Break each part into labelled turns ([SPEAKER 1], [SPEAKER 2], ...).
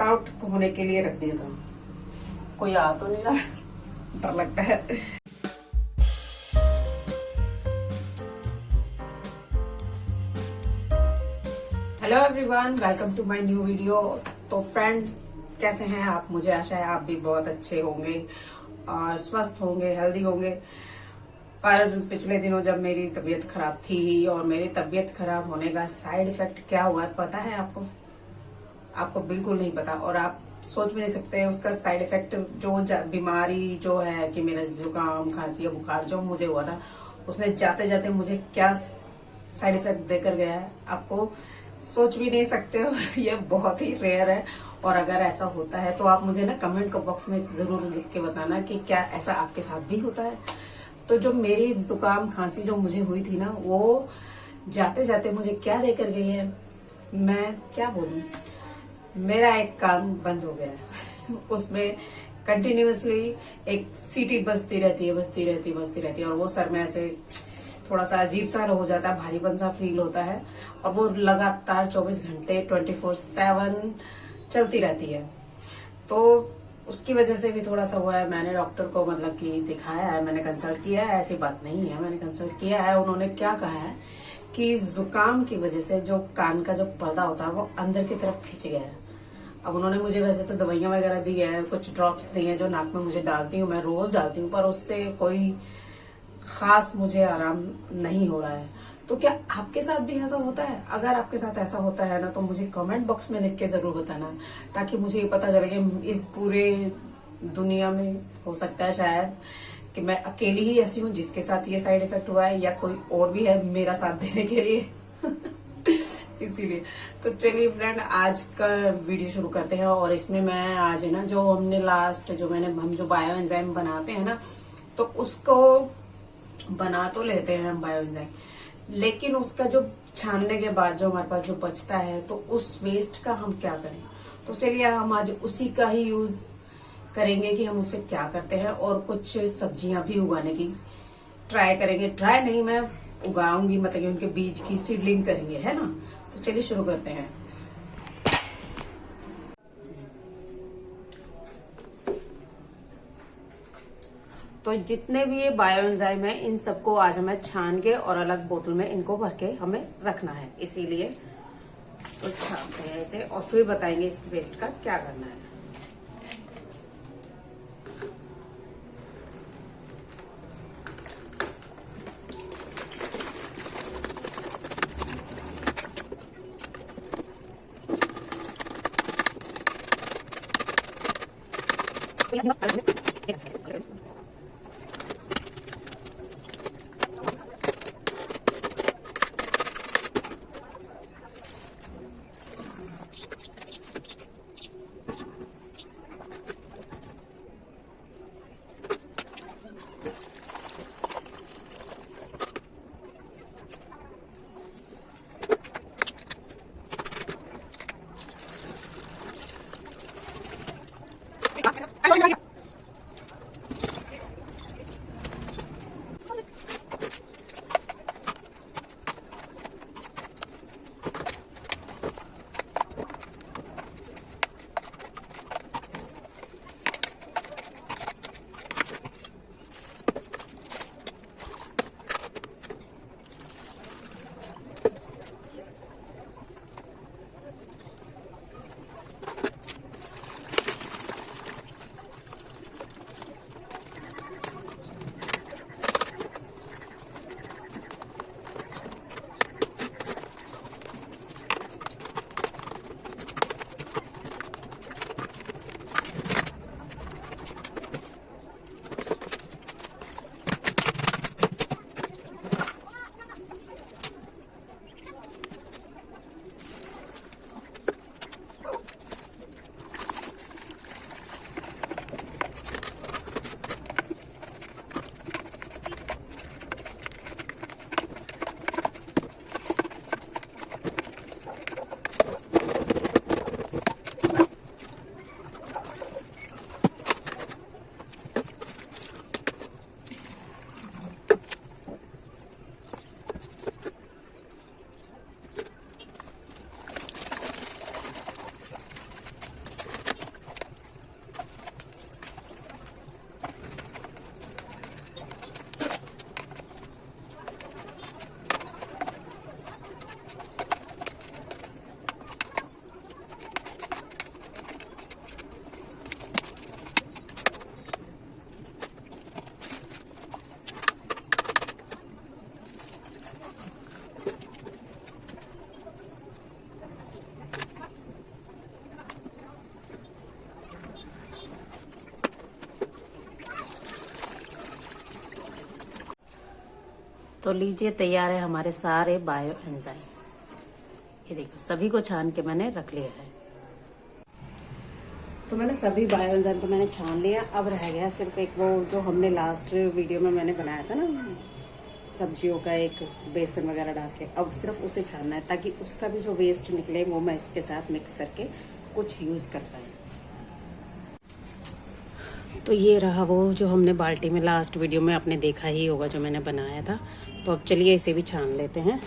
[SPEAKER 1] Sprout होने के लिए रख दिया था। कोई आ तो नहीं रहा, डर लगता है। Hello everyone, welcome to my new video. तो फ्रेंड, कैसे हैं आप? मुझे आशा है आप भी बहुत अच्छे होंगे और स्वस्थ होंगे, हेल्दी होंगे। पर पिछले दिनों जब मेरी तबीयत खराब थी और मेरी तबीयत खराब होने का साइड इफेक्ट क्या हुआ पता है आपको? आपको बिल्कुल नहीं पता और आप सोच भी नहीं सकते उसका साइड इफेक्ट। जो बीमारी जो है कि मेरा जुकाम, खांसी या बुखार जो मुझे हुआ था, उसने जाते जाते मुझे क्या साइड इफेक्ट देकर गया है, आपको सोच भी नहीं सकते हो। ये बहुत ही रेयर है। और अगर ऐसा होता है तो आप मुझे ना कमेंट बॉक्स में जरूर लिख के बताना कि क्या ऐसा आपके साथ भी होता है। तो जो मेरी जुकाम खांसी जो मुझे हुई थी ना, वो जाते जाते मुझे क्या देकर गई है, मैं क्या बोलूं। मेरा एक कान बंद हो गया है। उसमें कंटिन्यूअसली एक सीटी बजती रहती है और वो सर में ऐसे थोड़ा सा अजीब सा हो जाता है, भारीपन सा फील होता है और वो लगातार 24 घंटे 24/7 चलती रहती है। तो उसकी वजह से भी थोड़ा सा हुआ है। मैंने डॉक्टर को मतलब कि दिखाया है, मैंने कंसल्ट किया है, ऐसी बात नहीं है, मैंने कंसल्ट किया है। उन्होंने क्या कहा है कि जुकाम की वजह से जो कान का जो पर्दा होता है वो अंदर की तरफ खिंच गया है। अब उन्होंने मुझे वैसे तो दवाइयां वगैरह दी है, कुछ ड्रॉप्स दी है जो नाक में मुझे डालती हूँ, मैं रोज डालती हूँ, पर उससे कोई खास मुझे आराम नहीं हो रहा है। तो क्या आपके साथ भी ऐसा होता है? अगर आपके साथ ऐसा होता है ना, तो मुझे कमेंट बॉक्स में लिख के जरूर बताना, ताकि मुझे ये पता चले कि इस पूरे दुनिया में हो सकता है शायद कि मैं अकेली ही ऐसी हूँ जिसके साथ ये साइड इफेक्ट हुआ है, या कोई और भी है मेरा साथ देने के लिए। इसीलिए तो चलिए फ्रेंड, आज का वीडियो शुरू करते हैं। और इसमें मैं आज है ना, जो हमने लास्ट जो हम जो बायो एंजाइम बनाते हैं ना, तो उसको बना तो लेते हैं हम बायो एंजाइम, लेकिन उसका जो छानने के बाद जो हमारे पास जो बचता है, तो उस वेस्ट का हम क्या करें। तो चलिए हम आज उसी का ही यूज करेंगे कि हम उसे क्या करते हैं, और कुछ सब्जियां भी उगाने की ट्राई करेंगे। ट्राई नहीं, मैं उगाऊंगी, मतलब कि उनके बीज की सीडलिंग करेंगे, है ना। तो चलिए शुरू करते हैं। तो जितने भी ये बायो एंजाइम है, इन सबको आज हमें छान के और अलग बोतल में इनको भर के हमें रखना है। इसीलिए तो छानते हैं इसे और फिर बताएंगे इस वेस्ट का क्या करना है। तो लीजिए, तैयार है हमारे सारे बायो एंजाइम। ये देखो, सभी को छान के मैंने रख लिया है। तो मैंने सभी बायो एंजाइम को मैंने छान लिया। अब रह गया सिर्फ एक वो जो हमने लास्ट वीडियो में मैंने बनाया था ना, सब्जियों का एक बेसन वगैरह डाल के, अब सिर्फ उसे छानना है ताकि उसका भी जो वेस्ट निकले वो मैं इसके साथ मिक्स करके कुछ यूज़ कर पाए। तो ये रहा वो जो हमने बाल्टी में लास्ट वीडियो में आपने देखा ही होगा जो मैंने बनाया था। तो अब चलिए इसे भी छान लेते हैं।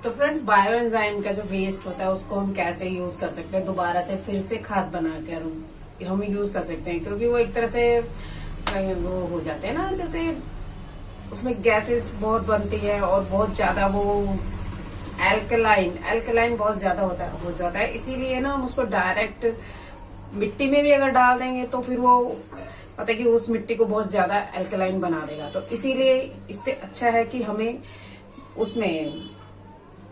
[SPEAKER 1] तो फ्रेंड्स, बायो एंजाइम का जो वेस्ट होता है उसको हम कैसे यूज कर सकते हैं, दोबारा से फिर से खाद बनाकर हम यूज कर सकते हैं। क्योंकि वो एक तरह से वो हो जाते हैं ना, जैसे उसमें गैसेस बहुत बनती है और बहुत ज्यादा वो एल्कलाइन बहुत ज्यादा हो जाता है। इसीलिए ना हम उसको डायरेक्ट मिट्टी में भी अगर डाल देंगे तो फिर वो पता है कि उस मिट्टी को बहुत ज्यादा एल्कलाइन बना देगा। तो इसीलिए इससे अच्छा है कि हमें उसमें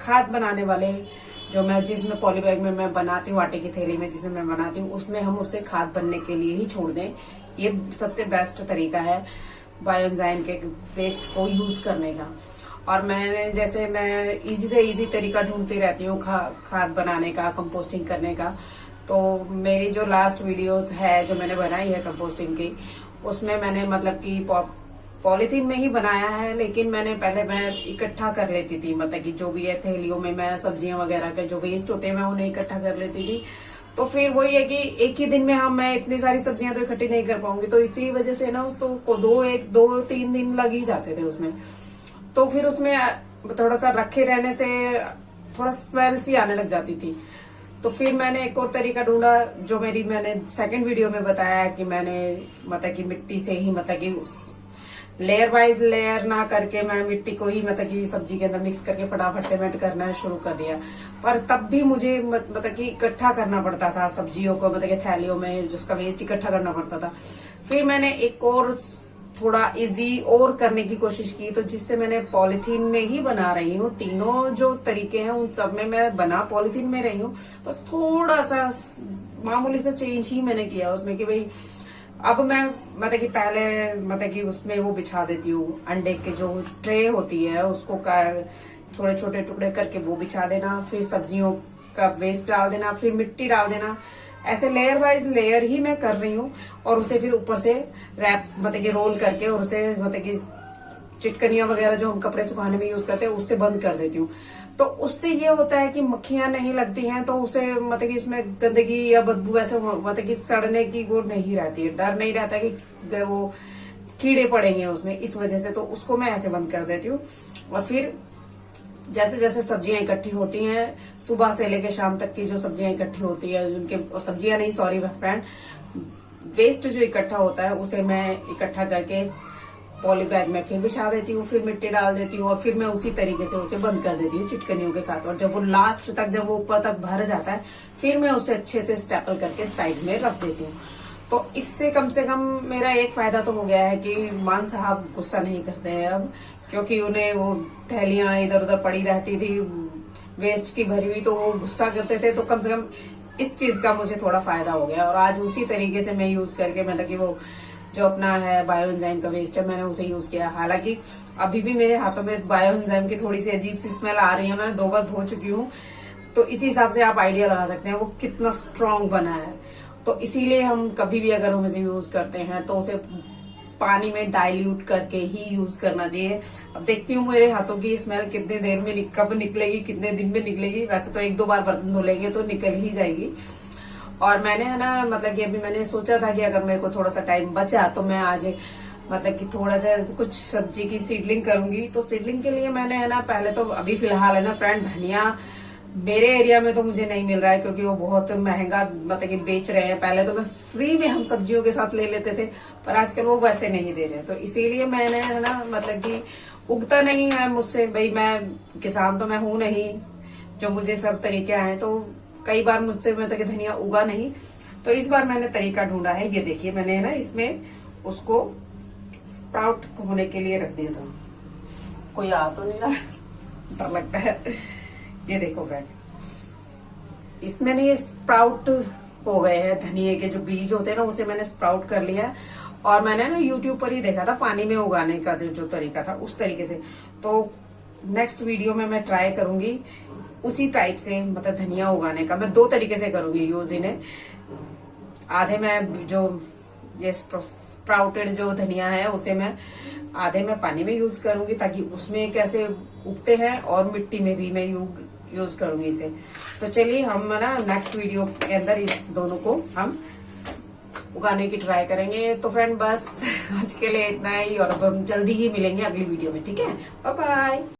[SPEAKER 1] खाद बनाने वाले जिसमें पॉलीबैग में मैं बनाती हूँ, आटे की थैली में जिसमें मैं बनाती हूँ, उसमें हम उसे खाद बनने के लिए ही छोड़ दें। ये सबसे बेस्ट तरीका है बायो एंजाइम के वेस्ट को यूज करने का। और मैं इजी से इजी तरीका ढूंढती रहती हूँ खाद बनाने का, कंपोस्टिंग करने का। तो मेरी जो लास्ट वीडियो है जो मैंने बनाई है कंपोस्टिंग की, उसमें मैंने मतलब कि पॉलीथीन में ही बनाया है। लेकिन पहले मैं इकट्ठा कर लेती थी, मतलब कि जो भी है थैलियों में मैं सब्जियां वगैरह के जो वेस्ट होते हैं मैं उन्हें इकट्ठा कर लेती थी। तो फिर वही है कि एक ही दिन में मैं इतनी सारी सब्जियां तो इकट्ठी नहीं कर पाऊंगी। तो इसी वजह से ना उसको 2-3 दिन लग ही जाते थे उसमें। तो फिर उसमें थोड़ा सा रखे रहने से थोड़ा स्मेल सी आने लग जाती थी। तो फिर मैंने एक और तरीका ढूंढा जो मैंने सेकंड वीडियो में बताया कि मैंने मतलब कि मिट्टी से ही मतलब कि लेयर वाइज लेयर ना करके मैं मिट्टी को ही मतलब कि सब्जी के अंदर मिक्स करके फटाफट सीमेंट करना शुरू कर दिया। पर तब भी मुझे मतलब कि इकट्ठा करना पड़ता था सब्जियों को, मतलब कि थैलियों में जिसका वेस्ट इकट्ठा करना पड़ता था। फिर मैंने एक और थोड़ा इजी और करने की कोशिश की, तो जिससे मैंने पॉलीथीन में ही बना रही हूँ। तीनों जो तरीके हैं उन सब में मैं बना पॉलीथीन में रही हूँ, बस थोड़ा सा मामूली सा चेंज ही मैंने किया उसमें कि भाई अब मैं मतलब कि पहले मतलब कि उसमें वो बिछा देती हूँ, अंडे के जो ट्रे होती है उसको छोटे छोटे टुकड़े करके वो बिछा देना, फिर सब्जियों का वेस्ट डाल देना, फिर मिट्टी डाल देना। ऐसे लेयर वाइज लेयर ही मैं कर रही हूँ। और उसे फिर ऊपर से रैप मतलब कि रोल करके और उसे मतलब कि चिटकनियां वगैरह जो हम कपड़े सुखाने में यूज करते हैं उससे बंद कर देती हूँ। तो उससे ये होता है कि मक्खियां नहीं लगती हैं, तो उसे मतलब कि इसमें गंदगी या बदबू ऐसे मतलब कि सड़ने की वो नहीं रहती है, डर नहीं रहता कि वो कीड़े पड़ेंगे उसमें, इस वजह से। तो उसको मैं ऐसे बंद कर देती हूँ। और फिर जैसे जैसे सब्जियां इकट्ठी होती हैं, सुबह से लेकर शाम तक की जो सब्जियां इकट्ठी होती है, उनके सब्जियां नहीं सॉरी फ्रेंड, वेस्ट जो इकट्ठा होता है उसे मैं इकट्ठा करके पॉली बैग में फिर बिछा देती हूँ, फिर मिट्टी डाल देती हूँ और फिर मैं उसी तरीके से उसे बंद कर देती हूँ चिटकनियों के साथ। और जब वो लास्ट तक जब वो ऊपर तक भर जाता है फिर मैं उसे अच्छे से स्टेपल करके साइड में रख देती हूँ। तो इससे कम से कम मेरा एक फायदा तो हो गया है कि मान साहब गुस्सा नहीं करते हैं अब, क्योंकि उन्हें वो थैलियां इधर उधर पड़ी रहती थी वेस्ट की भरी हुई, तो वो गुस्सा करते थे। तो कम से कम इस चीज का मुझे थोड़ा फायदा हो गया। और आज उसी तरीके से मैं यूज करके मतलब कि वो जो अपना है बायो एंजाइम का वेस्ट है मैंने उसे यूज किया। हालांकि अभी भी मेरे हाथों में बायो एंजाइम की थोड़ी सी अजीब सी स्मेल आ रही है, मैं 2 बार धो चुकी हूँ। तो इसी हिसाब से आप आइडिया लगा सकते हैं वो कितना स्ट्रांग बना है। तो इसीलिए हम कभी भी अगर हम इसे यूज करते हैं तो उसे पानी में डाइल्यूट करके ही यूज करना चाहिए। अब देखती हूँ मेरे हाथों की स्मेल कितने देर में कब निकलेगी, कितने दिन में निकलेगी। वैसे तो 1-2 बार बर्तन धो लेंगे तो निकल ही जाएगी। और मैंने है ना मतलब कि अभी मैंने सोचा था कि अगर मेरे को थोड़ा सा टाइम बचा तो मैं आज मतलब कि थोड़ा सा कुछ सब्जी की सीडलिंग करूंगी। तो सीडलिंग के लिए मैंने है ना पहले तो अभी फिलहाल है ना फ्रेंड धनिया मेरे एरिया में तो मुझे नहीं मिल रहा है क्योंकि वो बहुत महंगा मतलब कि बेच रहे हैं। पहले तो मैं फ्री में हम सब्जियों के साथ ले लेते थे, पर आजकल वो वैसे नहीं दे रहे। तो इसीलिए मैंने है ना मतलब कि उगता नहीं है मुझसे, भाई मैं किसान तो मैं हूं नहीं जो मुझे सब तरीके आए। तो कई बार मुझसे मतलब कि धनिया उगा नहीं। तो इस बार मैंने तरीका ढूंढा है। ये देखिए मैंने है ना इसमें उसको स्प्राउट होने के लिए रख दिया था। कोई आ तो नहीं रहा, डर लगता है। ये देखो फ्रेंड, इसमें ना ये स्प्राउट हो गए हैं। धनिये के जो बीज होते हैं ना उसे मैंने स्प्राउट कर लिया। और मैंने ना यूट्यूब पर ही देखा था पानी में उगाने का जो तरीका था उस तरीके से। तो नेक्स्ट वीडियो में मैं ट्राई करूंगी उसी टाइप से मतलब धनिया उगाने का। मैं 2 तरीके से करूंगी यूज इन्हें। आधे मैं जो ये स्प्राउटेड जो धनिया है उसे मैं आधे में पानी में यूज करूंगी ताकि उसमें कैसे उगते हैं, और मिट्टी में भी मैं यूज करूंगी इसे। तो चलिए हम ना नेक्स्ट वीडियो के अंदर इस दोनों को हम उगाने की ट्राई करेंगे। तो फ्रेंड बस आज के लिए इतना ही, और अब हम जल्दी ही मिलेंगे अगली वीडियो में। ठीक है, बाय बाय।